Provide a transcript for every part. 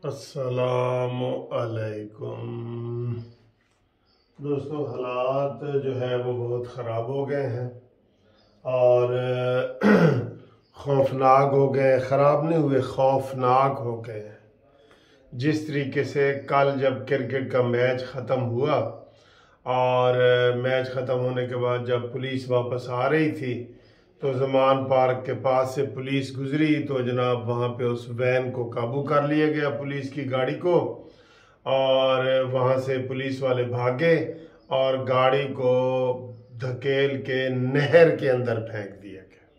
अस्सलामु अलैकुम। दोस्तों, हालात जो है वो बहुत ख़राब हो गए हैं और खौफनाक हो गए। ख़राब नहीं हुए, खौफनाक हो गए हैं। जिस तरीके से कल जब क्रिकेट का मैच ख़त्म हुआ और मैच ख़त्म होने के बाद जब पुलिस वापस आ रही थी तो ज़मान पार्क के पास से पुलिस गुजरी तो जनाब वहाँ पे उस वैन को काबू कर लिया गया, पुलिस की गाड़ी को, और वहाँ से पुलिस वाले भागे और गाड़ी को धकेल के नहर के अंदर फेंक दिया गया।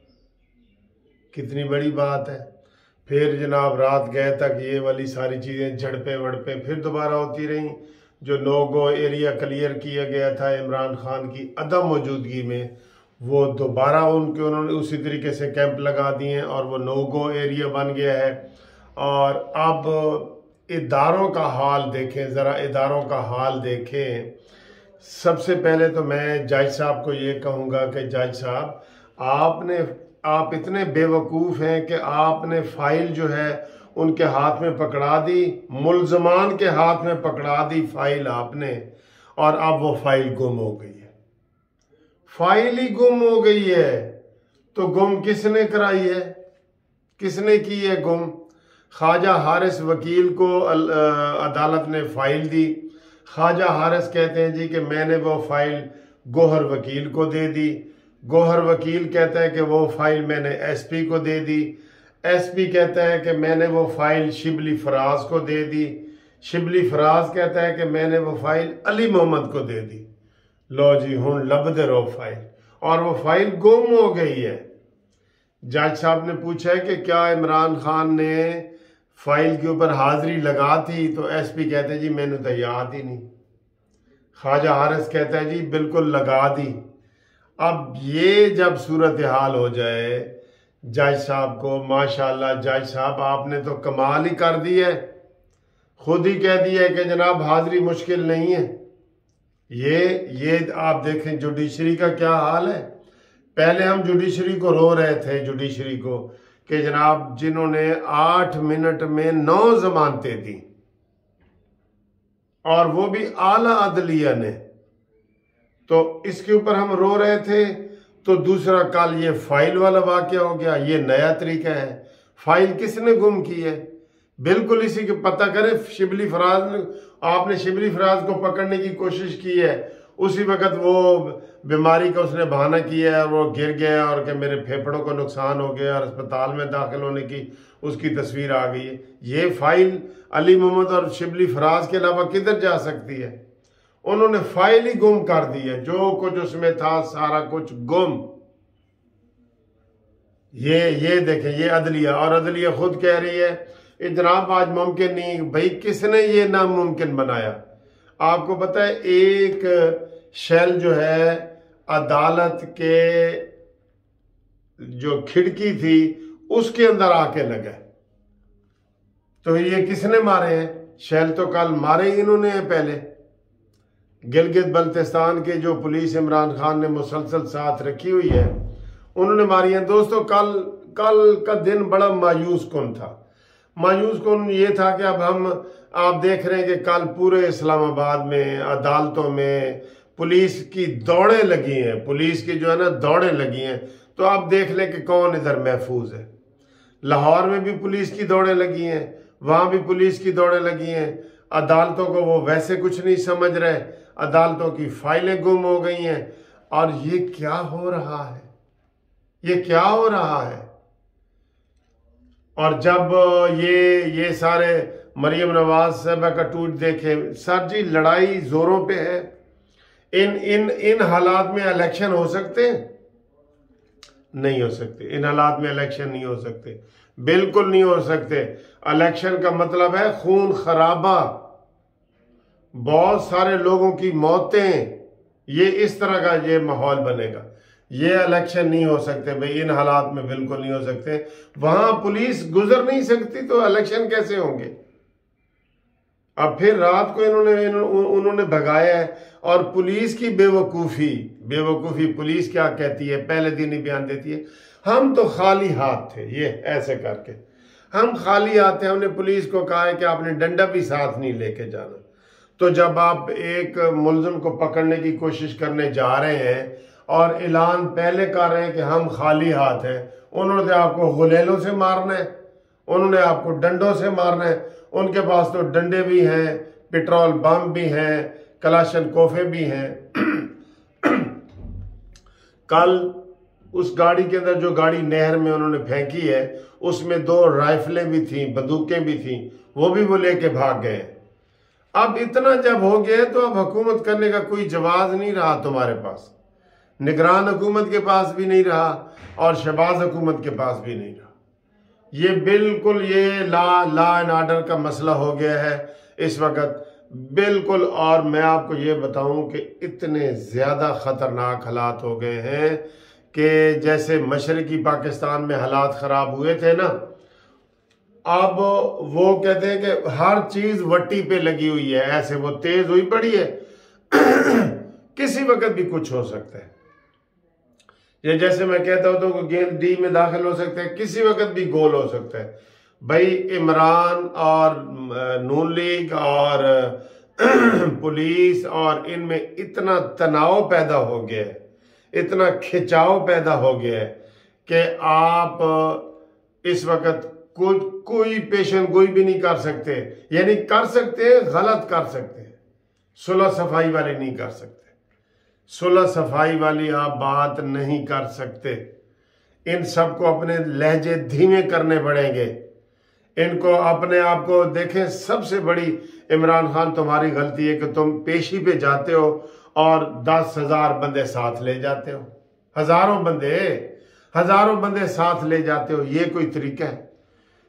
कितनी बड़ी बात है। फिर जनाब रात गए तक ये वाली सारी चीज़ें झड़पें वड़पें फिर दोबारा होती रहीं। जो नो गो एरिया क्लियर किया गया था इमरान खान की अदम मौजूदगी में, वो दोबारा उन्होंने उसी तरीके से कैंप लगा दिए और वो नो गो एरिया बन गया है। और अब इदारों का हाल देखें, ज़रा इदारों का हाल देखें। सबसे पहले तो मैं जज साहब को ये कहूँगा कि जज साहब आप इतने बेवकूफ़ हैं कि आपने फाइल जो है उनके हाथ में पकड़ा दी, मुल्ज़मान के हाथ में पकड़ा दी फाइल आपने, और अब वो फाइल गुम हो गई है। फाइल ही गुम हो गई है तो गुम किसने कराई है, किसने की है गुम? ख्वाजा हारिस वकील को अदालत ने फाइल दी। ख्वाजा हारिस कहते हैं जी कि मैंने वो फाइल गोहर वकील को दे दी। गोहर वकील कहता है कि वो फाइल मैंने एसपी को दे दी। एसपी कहता है कि मैंने वो फाइल शिबली फराज को दे दी। शिबली फराज कहता है कि मैंने वो फाइल अली मोहम्मद को दे दी। लो जी हूँ लबदे रो फाइल, और वो फाइल गुम हो गई है। जज साहब ने पूछा है कि क्या इमरान खान ने फाइल के ऊपर हाजिरी लगा थी, तो एसपी कहते हैं जी मैंने तो याद ही नहीं। ख्वाजा हारिस कहता है जी बिल्कुल लगा दी। अब ये जब सूरत हाल हो जाए, जज साहब को माशाल्लाह, जज साहब आपने तो कमाल ही कर दी है। खुद ही कह दिया है कि जनाब हाजिरी मुश्किल नहीं है। ये आप देखें जुडिशरी का क्या हाल है। पहले हम जुडिशरी को रो रहे थे, जुडिशरी को, कि जनाब जिन्होंने 8 मिनट में 9 जमानतें दी, और वो भी आला अदलिया ने, तो इसके ऊपर हम रो रहे थे। तो दूसरा कल ये फाइल वाला वाकया हो गया। ये नया तरीका है। फाइल किसने गुम की है, बिल्कुल इसी के पता करें। शिबली फराज ने, आपने शिबली फराज को पकड़ने की कोशिश की है, उसी वक्त वो बीमारी का उसने बहाना किया है और वो गिर गया और कि मेरे फेफड़ों को नुकसान हो गया और अस्पताल में दाखिल होने की उसकी तस्वीर आ गई है। ये फाइल अली मोहम्मद और शिबली फराज के अलावा किधर जा सकती है? उन्होंने फाइल ही गुम कर दी है। जो कुछ उसमें था सारा कुछ गुम। ये देखें, ये अदलिया, और अदलिया खुद कह रही है जनाब आज मुमकिन नहीं। भाई किसने ये नामुमकिन बनाया? आपको पता है एक शेल जो है अदालत के जो खिड़की थी उसके अंदर आके लगा, तो ये किसने मारे हैं? शेल तो कल मारे इन्होंने हैं। पहले गिलगित बल्तिस्तान के जो पुलिस इमरान खान ने मुसलसल साथ रखी हुई है उन्होंने मारी है। दोस्तों कल का दिन बड़ा मायूस कुन था। मायूस कुन ये था कि अब आप देख रहे हैं कि कल पूरे इस्लामाबाद में अदालतों में पुलिस की दौड़ें लगी हैं, पुलिस की जो है ना दौड़ें लगी हैं। तो आप देख लें कि कौन इधर महफूज है। लाहौर में भी पुलिस की दौड़ें लगी हैं, वहाँ भी पुलिस की दौड़ें लगी हैं। अदालतों को वो वैसे कुछ नहीं समझ रहे, अदालतों की फाइलें गुम हो गई हैं। और ये क्या हो रहा है, ये क्या हो रहा है? और जब ये सारे मरियम नवाज साहबा का ट्वीट देखे, सर जी लड़ाई जोरों पे है। इन हालात में इलेक्शन हो सकते हैं? नहीं हो सकते। इन हालात में इलेक्शन नहीं हो सकते, बिल्कुल नहीं हो सकते। इलेक्शन का मतलब है खून खराबा, बहुत सारे लोगों की मौतें। ये इस तरह का ये माहौल बनेगा। ये इलेक्शन नहीं हो सकते भाई, इन हालात में बिल्कुल नहीं हो सकते। वहां पुलिस गुजर नहीं सकती तो इलेक्शन कैसे होंगे? अब फिर रात को उन्होंने भगाया है। और पुलिस की बेवकूफ़ी पुलिस क्या कहती है, पहले दिन ही बयान देती है हम तो खाली हाथ थे, ये ऐसे करके हम खाली आते हैं। हमने पुलिस को कहा है कि आपने डंडा भी साथ नहीं लेके जाना। तो जब आप एक मुलजिम को पकड़ने की कोशिश करने जा रहे हैं और ऐलान पहले कर रहे हैं कि हम खाली हाथ हैं, उन्होंने आपको गुलेलों से मारना है, उन्होंने आपको डंडों से मारना है। उनके पास तो डंडे भी हैं, पेट्रोल बम भी हैं, कलाशन कोफे भी हैं। कल उस गाड़ी के अंदर, जो गाड़ी नहर में उन्होंने फेंकी है, उसमें 2 राइफलें भी थी, बंदूकें भी थी, वो भी वो लेके भाग गए। अब इतना जब हो गया तो अब हुकूमत करने का कोई जवाब नहीं रहा तुम्हारे पास, निगरान हुकूमत के पास भी नहीं रहा और शहबाज हुकूमत के पास भी नहीं रहा। ये बिल्कुल ये लॉ एंड ऑर्डर का मसला हो गया है इस वक्त बिल्कुल। और मैं आपको ये बताऊं कि इतने ज़्यादा ख़तरनाक हालात हो गए हैं कि जैसे मशरक़ी पाकिस्तान में हालात ख़राब हुए थे ना, अब वो कहते हैं कि हर चीज़ वट्टी पे लगी हुई है, ऐसे वो तेज़ हुई पड़ी है। किसी वक्त भी कुछ हो सकता है। ये जैसे मैं कहता हूं तो गेंद डी में दाखिल हो सकता है, किसी वक्त भी गोल हो सकता है। भाई इमरान और नून लीग और पुलिस और इनमें इतना तनाव पैदा हो गया है, इतना खिंचाव पैदा हो गया है कि आप इस वक्त कोई पेशन गोई भी नहीं कर सकते। यानी कर सकते हैं, गलत कर सकते हैं, सुलह सफाई वाले नहीं कर सकते। सुलह सफाई वाली आप बात नहीं कर सकते। इन सबको अपने लहजे धीमे करने पड़ेंगे। इनको अपने आप को देखें। सबसे बड़ी इमरान खान तुम्हारी गलती है कि तुम पेशी पे जाते हो और 10,000 बंदे साथ ले जाते हो, हजारों बंदे साथ ले जाते हो। ये कोई तरीका है?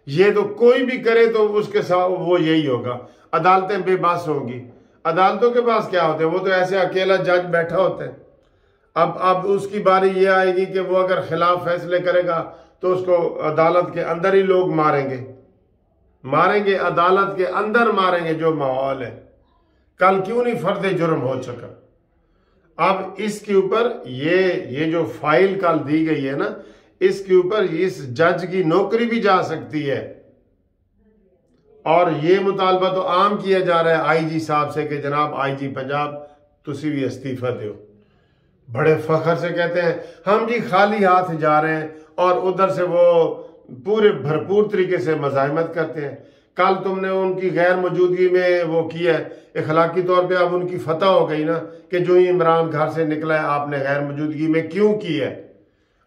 ये तो कोई भी करे तो उसके साथ वो यही होगा। अदालतें बेबस होंगी। अदालतों के पास क्या होते हैं? वो तो ऐसे अकेला जज बैठा होता है। अब उसकी बारी ये आएगी कि वो अगर खिलाफ फैसले करेगा तो उसको अदालत के अंदर ही लोग मारेंगे, अदालत के अंदर मारेंगे। जो माहौल है, कल क्यों नहीं फर्द जुर्म हो चुका? अब इसके ऊपर ये जो फाइल कल दी गई है ना, इसके ऊपर इस जज की नौकरी भी जा सकती है। और ये मुतालबा तो आम किया जा रहा है आईजी साहब से कि जनाब आईजी पंजाब तुसी भी इस्तीफा दो। बड़े फखर से कहते हैं हम जी खाली हाथ जा रहे हैं, और उधर से वो पूरे भरपूर तरीके से मज़ाहमत करते हैं। कल तुमने उनकी गैर मौजूदगी में वो किया है, इखलाकी तौर पे अब उनकी फतह हो गई ना कि जो ही इमरान घर से निकला है आपने गैर मौजूदगी में क्यों की है?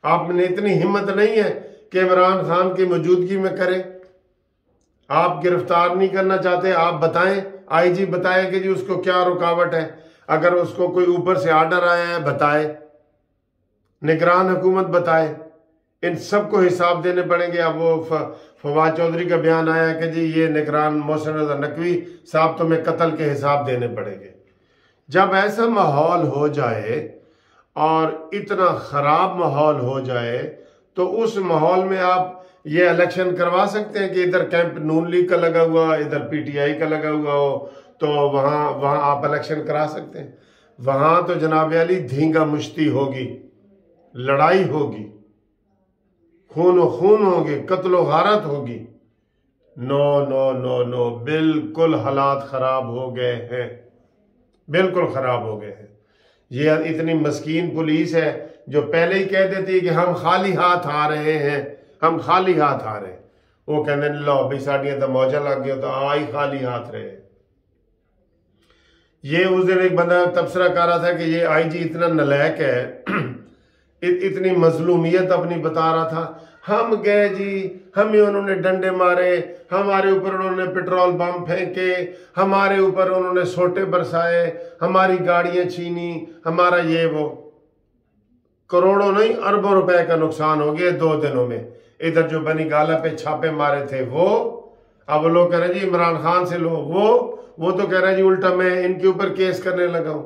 आपने इतनी हिम्मत नहीं है कि इमरान खान की मौजूदगी में करें? आप गिरफ्तार नहीं करना चाहते? आप बताएं, आईजी बताए कि जी उसको क्या रुकावट है। अगर उसको कोई ऊपर से आर्डर आया है बताए, निगरान हुकूमत बताए। इन सबको हिसाब देने पड़ेंगे। अब वो फवाद चौधरी का बयान आया कि जी ये निगरान मोहसिन रज़ा नकवी साहब तुम्हें कत्ल के हिसाब देने पड़ेंगे। जब ऐसा माहौल हो जाए और इतना ख़राब माहौल हो जाए तो उस माहौल में आप ये इलेक्शन करवा सकते हैं कि इधर कैंप नून लीग का लगा हुआ, इधर पीटीआई का लगा हुआ हो, तो वहाँ आप इलेक्शन करा सकते हैं। वहाँ तो जनाब अली धींगा मुश्ती होगी, लड़ाई होगी, खून खून होंगे, कत्लो गारत होगी। नो नो नो नो, बिल्कुल हालात ख़राब हो गए हैं, बिल्कुल ख़राब हो गए हैं। ये इतनी मस्कीन पुलिस है जो पहले ही कह देती है कि हम खाली हाथ आ रहे हैं, हम खाली हाथ आ रहे हैं। वो कहते लो भाई साड़ियां तो मौजा लग गया तो आई खाली हाथ रहे। ये उस दिन एक बंदा तबसरा कर रहा था कि ये आईजी इतना नलायक है, इतनी मजलूमियत अपनी बता रहा था। हम गए जी, हमें उन्होंने डंडे मारे, हमारे ऊपर उन्होंने पेट्रोल बम फेंके, हमारे ऊपर उन्होंने सोटे बरसाए, हमारी गाड़ियां छीनी, हमारा ये वो। करोड़ों नहीं अरबों रुपए का नुकसान हो गया 2 दिनों में। इधर जो बनी गाला पे छापे मारे थे वो, अब लोग कह रहे हैं जी इमरान खान से लो, वो तो कह रहे हैं जी उल्टा मैं इनके ऊपर केस करने लगा हूं,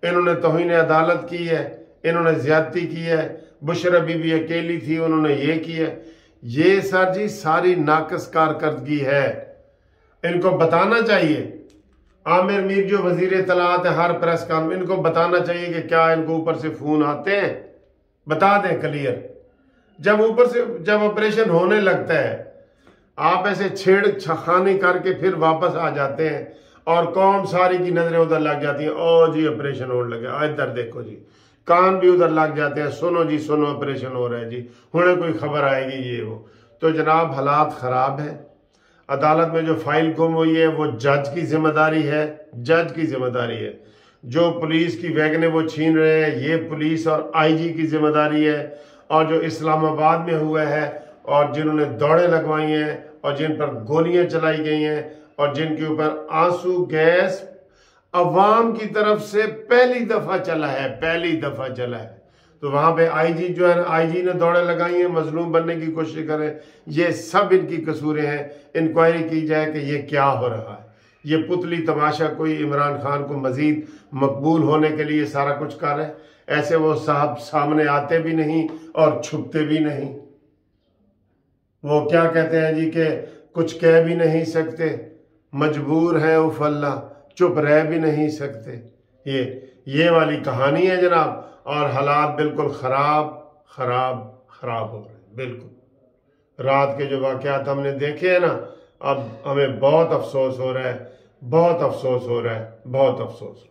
इन्होंने तौहीन अदालत की है, इन्होंने ज्यादती की है, बुशरा बीबी अकेली थी, उन्होंने ये किया। ये सर जी सारी नाकस कारकर्दगी है, इनको बताना चाहिए। आमिर मीर जो वजीर इत्तलात है, हर प्रेस कॉन्फ्रेंस इनको बताना चाहिए कि क्या इनको ऊपर से फोन आते हैं, बता दें क्लियर। जब ऊपर से जब ऑपरेशन होने लगता है, आप ऐसे छेड़खानी करके फिर वापस आ जाते हैं और कौम सारी की नजरें उधर लग जाती हैं। ओ जी ऑपरेशन होने लगे, इधर देखो जी, कान भी उधर लग जाते हैं, सुनो जी सुनो ऑपरेशन हो रहा है जी, हुणे कोई खबर आएगी ये वो। तो जनाब हालात खराब है। अदालत में जो फाइल गुम हुई है वो जज की जिम्मेदारी है, जज की जिम्मेदारी है। जो पुलिस की वैगनें वो छीन रहे हैं, ये पुलिस और आईजी की जिम्मेदारी है। और जो इस्लामाबाद में हुआ है और जिन्होंने दौड़े लगवाई हैं और जिन पर गोलियां चलाई गई हैं और जिनके ऊपर आंसू गैस अवाम की तरफ से पहली दफा चला है, पहली दफा चला है। तो वहां पे आईजी जो है, आईजी ने दौड़े लगाई हैं, मजलूम बनने की कोशिश करें। ये सब इनकी कसूरें हैं। इंक्वायरी की जाए कि ये क्या हो रहा है। ये पुतली तमाशा कोई इमरान खान को मजीद मकबूल होने के लिए सारा कुछ कर रहे हैं। ऐसे वो साहब सामने आते भी नहीं और छुपते भी नहीं। वो क्या कहते हैं जी कि कुछ कह भी नहीं सकते, मजबूर है उफ अल्लाह, चुप रह भी नहीं सकते। ये वाली कहानी है जनाब। और हालात बिल्कुल खराब खराब खराब हो रहे हैं बिल्कुल। रात के जो वाकयात हमने देखे हैं ना, अब हमें बहुत अफसोस हो रहा है, बहुत अफसोस हो रहा है, बहुत अफसोस।